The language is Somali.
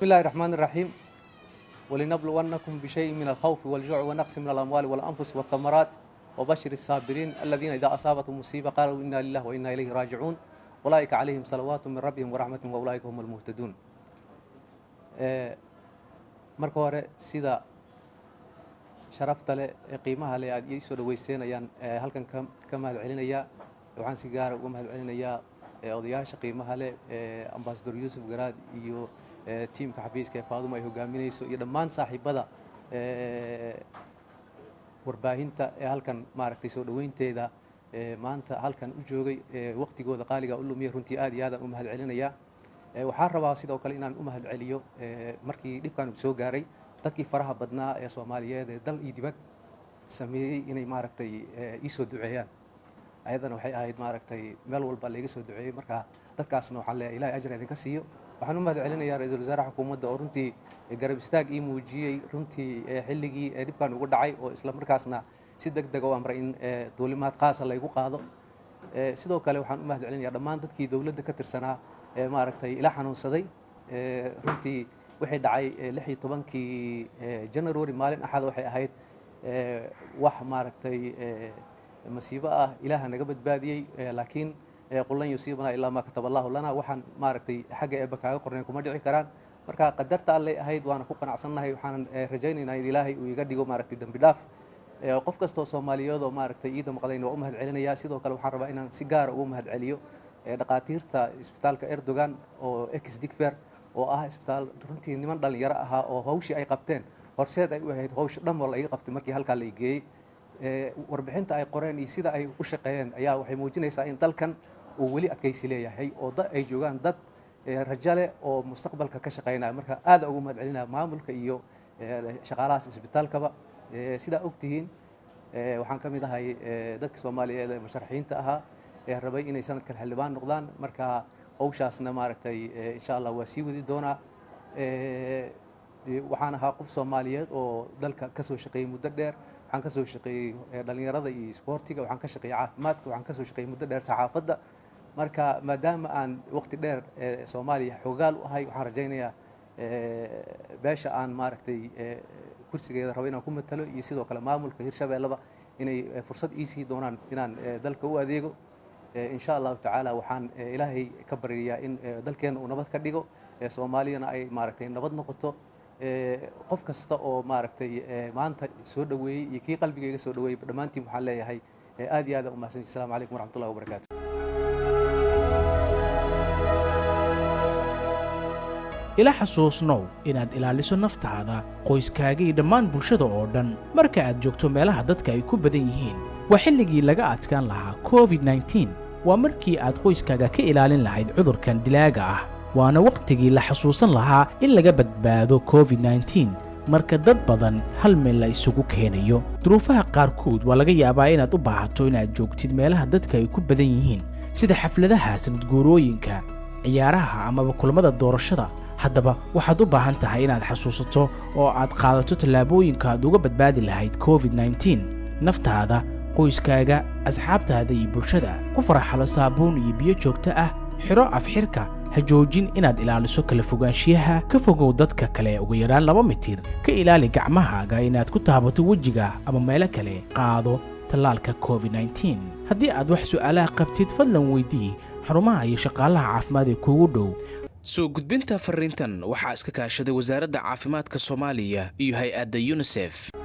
الله الرحمن الرحيم ولنبلونكم بشيء من الخوف والجوع ونقص من الأموال والأنفس والثمرات وبشر الصابرين الذين إذا أصابتهم مصيبة قالوا إنا لله وإنا إليه راجعون أولئك عليهم صلوات من ربهم ورحمة وأولئك هم المهتدون. marka hore sida sharafta leh qiimaha leh aad ii soo dhaweyseenayaan halkan ka mahad celinaya waxaan si gaar ah uga mahad celinayaa odayaasha qiimaha leh ambassador Yusuf Garaad iyo tiimka xafiiska Faaduma ay hogaaminayso iyo dhammaan saaxiibada warbaahinta halkan maaragtay soo dhaweynteeda maanta halkan u joogay waqtigooda qaaliga u lumiyay runtii aad iyo aad u mahad celinayaa. waxaan rabaa sidoo kale inaan u mahad celiyo markii dhibkan uu soo gaaray dadkii faraha badnaa ee Soomaaliyeed ee dal iyo dibad sameeyay inay maaragtay ii soo duceeyaan ayadana waxay ahayd maaragtay meel walba laga soo duceeyay marka dadkaasna waxaan leeyahay Ilaahay ajir idinka siiyo. waxaan u mahad celinayaa ra'iisul wasaaraha xukuumadda oo runtii garab istaag ii muujiyay runtii xilligii dhibkan ugu dhacay oo isla markaasna si degdeg ah amray in duulimaad qaas ah lagu qaado. sidoo kale waxaan u mahad celinayaa dhammaan dadkii dawladda ka tirsanaa maaragtay ila xanuunsaday runtii wixii dhacay 16kii January maalin axad waxay ahayd wax maaragtay masiibo ah Ilaaha naga badbaadiyay laakiin qulan yusiibana ilaa ma kataballahu lana waxaan maaragtay xagga eeba kaaga qornay kuma dhici karaan marka qadarta Alle ahayd waana ku qanacsanahay waxaan rajaynaynaa in Ilaahay uu iga dhigo maaragtay dambi dhaaf qof kasto Soomaaliyeed oo maaragtay ii damqadayna waa u mahad celinayaa. sidoo kale waxaan rabaa inaan si gaar ah ugu mahad celiyo dhaqaatiirta isbitaalka Erdogan oo Digfer oo ah isbitaal runtii niman dhalinyaro ah oo hawshii ay qabteen horseed ay u ahayd hawsh dhan wal ay qabtay markii halka la geeyay warbixinta ay qoreen iyo sida ay u shaqeeyeen ayaa waxay muujinaysaa in dalkan uu weli adkaysi leeyahay oo ay joogaan dad rajale oo mustaqbalka ka shaqeynaya marka aad ugu mahad celinaa maamulka iyo shaqaalaha isbitaalkaba. sida ogtihiin waxaan ka mid ahay dadka Soomaaliyeed ee musharaxiinta ahaa ee rabay inay sanadkan xildhibaan noqdaan marka hawshaasna maaragtay insha Allah waa sii wadi doonaa. waxaan ahaa qof Soomaaliyeed oo dalka ka soo shaqeeyay muddo dheer waxaan ka soo shaqeeyay dhalinyarada iyo isboortiga waxaan ka shaqeeyay caafimaadka waxaan ka soo shaqeeyay muddo dheer saxaafadda marka maadaama aan waqti dheer Soomaaliya xogaal u ahay waxaan rajaynayaa beesha aan maaragtay kursigeeda rabo inaan ku matalo iyo sidoo kale maamulka Hirshabeellaba inay fursad ii sii doonaan inaan dalka u adeego. insha Allah ta'ala waxaan Ilaahay ka baryayaa in dalkeena uu nabad ka dhigo Soomaaliyana ay maaragtay nabad noqoto. qof kasta oo maaragtay maanta soo dhaweeyay iyo kii qalbigayga soo dhaweeyay dhamaantiin waxaan leeyahay aad iyo aad u mahadsantihiin. Assalaamu calaykum waraxmatullaahi wabarakaatuh. ila xasuusnow inaad ilaaliso naftaada qoyskaaga iyo dhammaan bulshada oo dhan marka aad joogto meelaha dadka ay ku badan yihiin. waa xilligii laga adkaan lahaa COVID-19 waa markii aad qoyskaaga ka ilaalin lahayd cudurkan dilaaga ah waana waqtigii la xasuusan lahaa in laga badbaado COVID-19 marka dad badan hal meel la isugu keenayo. duruufaha qaarkood waa laga yaabaa inaad u baahato inaad joogtid meelaha dadka ay ku badan yihiin sida xafladaha sanadguurooyinka ciyaaraha amaba kulamada doorashada. haddaba waxaad u baahan tahay inaad xasuusato oo aad qaadato tallaabooyinka aad uga badbaadi lahayd COVID-19 naftaada qoyskaaga asxaabtaada iyo bulshada. ku faraxalo saabuun iyo biyo joogto ah xiro afxirka ha joojin inaad ilaaliso kala fogaanshiyaha ka fogow dadka kale ugu yaraan 2 mitir ka ilaali gacmahaaga inaad ku taabato wejiga ama meelo kale qaado tallaalka COVID-19. haddii aad wax su'aalaha qabtid fadlan weydii xarumaha iyo shaqaalaha caafimaad ee kuugu dhow. soo gudbinta fariintan waxaa iska kaashaday wasaaradda caafimaadka Soomaaliya iyo hay'adda UNICEF.